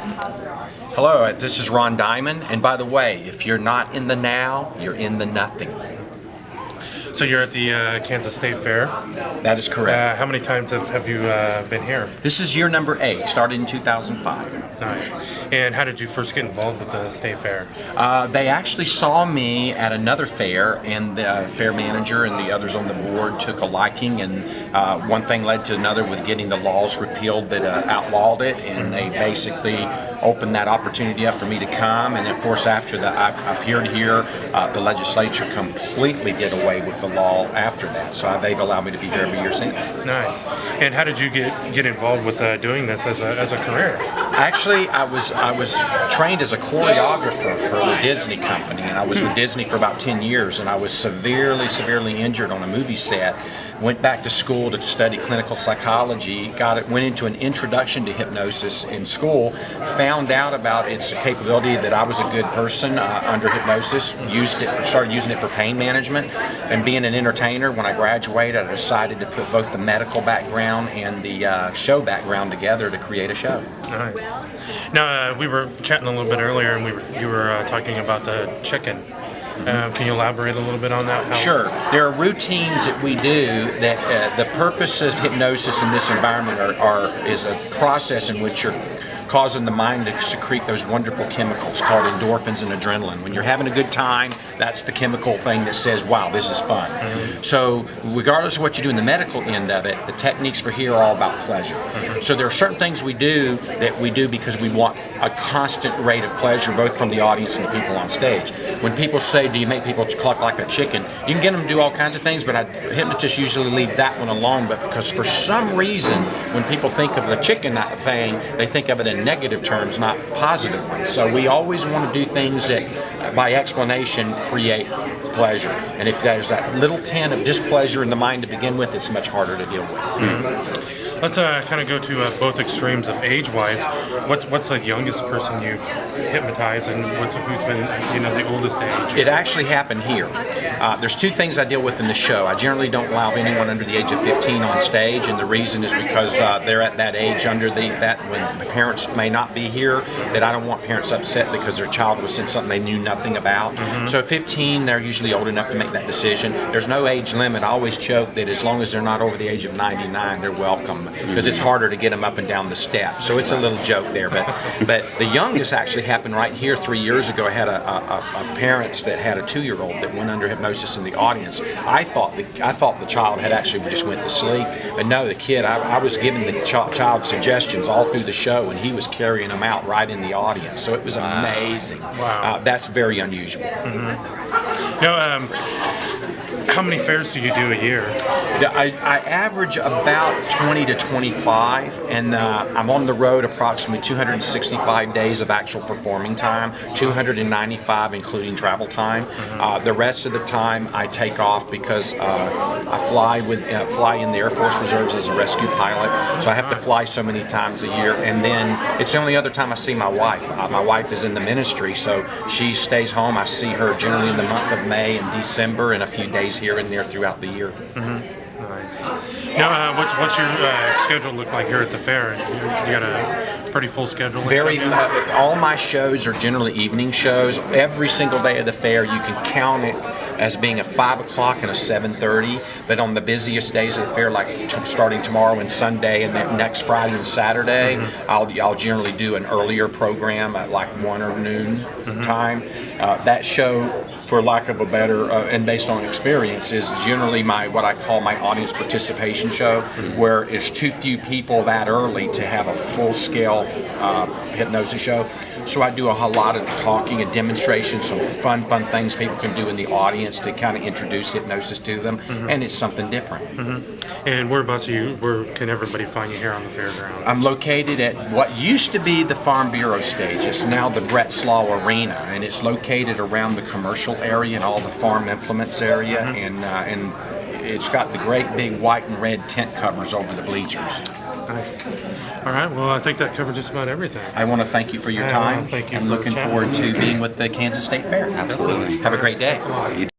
Hello, this is Ron Diamond, and by the way, if you're not in the now, you're in the nothing. So you're at the Kansas State Fair. That is correct. How many times have you been here? This is year number 8, started in 2005. Nice. And how did you first get involved with the State Fair? They actually saw me at another fair, and the fair manager and the others on the board took a liking, and one thing led to another with getting the laws repealed that outlawed it, and they basically opened that opportunity up for me to come. And of course, after that, I appeared here. The legislature completely did away with the law after that, so they've allowed me to be here every year since. Nice. And how did you get involved with doing this as a career? Actually, I was trained as a choreographer for the Disney company, and I was with Disney for about 10 years, and I was severely injured on a movie set. Went back to school to study clinical psychology, went into an introduction to hypnosis in school, found out about its capability that I was a good person under hypnosis, started using it for pain management, and being an entertainer. When I graduated, I decided to put both the medical background and the show background together to create a show. Nice. Now, we were chatting a little bit earlier, and you were talking about the chicken. Can you elaborate a little bit on that? Sure. There are routines that we do that the purpose of hypnosis in this environment is a process in which you're causing the mind to secrete those wonderful chemicals called endorphins and adrenaline. When you're having a good time, that's the chemical thing that says, wow, this is fun. Mm-hmm. So regardless of what you do in the medical end of it, the techniques for here are all about pleasure. Mm-hmm. So there are certain things we do because we want a constant rate of pleasure, both from the audience and the people on stage. When people say, do you make people cluck like a chicken? You can get them to do all kinds of things, but hypnotists usually leave that one alone. But because for some reason, when people think of the chicken thing, they think of it in negative terms, not positive ones. So we always want to do things that, by explanation, create pleasure. And if there's that little tint of displeasure in the mind to begin with, it's much harder to deal with. Mm-hmm. Let's kind of go to both extremes of age-wise. What's the youngest person you've hypnotized, and who's been the oldest age? It actually happened here. There's two things I deal with in the show. I generally don't allow anyone under the age of 15 on stage, and the reason is because they're at that age when the parents may not be here, that I don't want parents upset because their child was in something they knew nothing about. Mm-hmm. So 15, they're usually old enough to make that decision. There's no age limit. I always joke that as long as they're not over the age of 99, they're welcome, because it's harder to get them up and down the steps. So it's a little joke there. But the youngest actually happened right here 3 years ago. I had a parents that had a 2-year-old that went under hypnosis in the audience. I thought the child had actually just went to sleep, but no, the kid, I was giving the child suggestions all through the show, and he was carrying them out right in the audience. So it was amazing. Wow. That's very unusual. Mm-hmm. Now, how many fairs do you do a year? I average about 20 to 25, and I'm on the road approximately 265 days of actual performing time, 295 including travel time. Mm-hmm. The rest of the time I take off because I fly in the Air Force Reserves as a rescue pilot, so I have to fly so many times a year. And then it's the only other time I see my wife. My wife is in the ministry, so she stays home. I see her generally in the month of May and December, and a few days here and there throughout the year. Mm-hmm. Nice. Now, what's your schedule look like here at the fair? You got a pretty full schedule? All my shows are generally evening shows. Every single day of the fair, you can count it as being a 5 o'clock and a 7:30. But on the busiest days of the fair, like starting tomorrow and Sunday, and then next Friday and Saturday, mm-hmm. I'll generally do an earlier program at like 1 or noon mm-hmm. time. That show, for lack of a better, and based on experience, is generally what I call my audience participation show, mm-hmm. where it's too few people that early to have a full-scale hypnosis show. So I do a lot of talking and demonstrations, some fun things people can do in the audience to kind of introduce hypnosis to them, mm-hmm. and it's something different. Mm-hmm. And whereabouts are you? Where can everybody find you here on the fairgrounds? I'm located at what used to be the Farm Bureau stage. It's now the Brett Slaw Arena, and it's located around the commercial area and all the farm implements area, mm-hmm. and it's got the great big white and red tent covers over the bleachers. Nice. All right. Well, I think that covered just about everything. I want to thank you for your time. Thank you. I'm looking forward to being with the Kansas State Fair. Absolutely. Have a great day.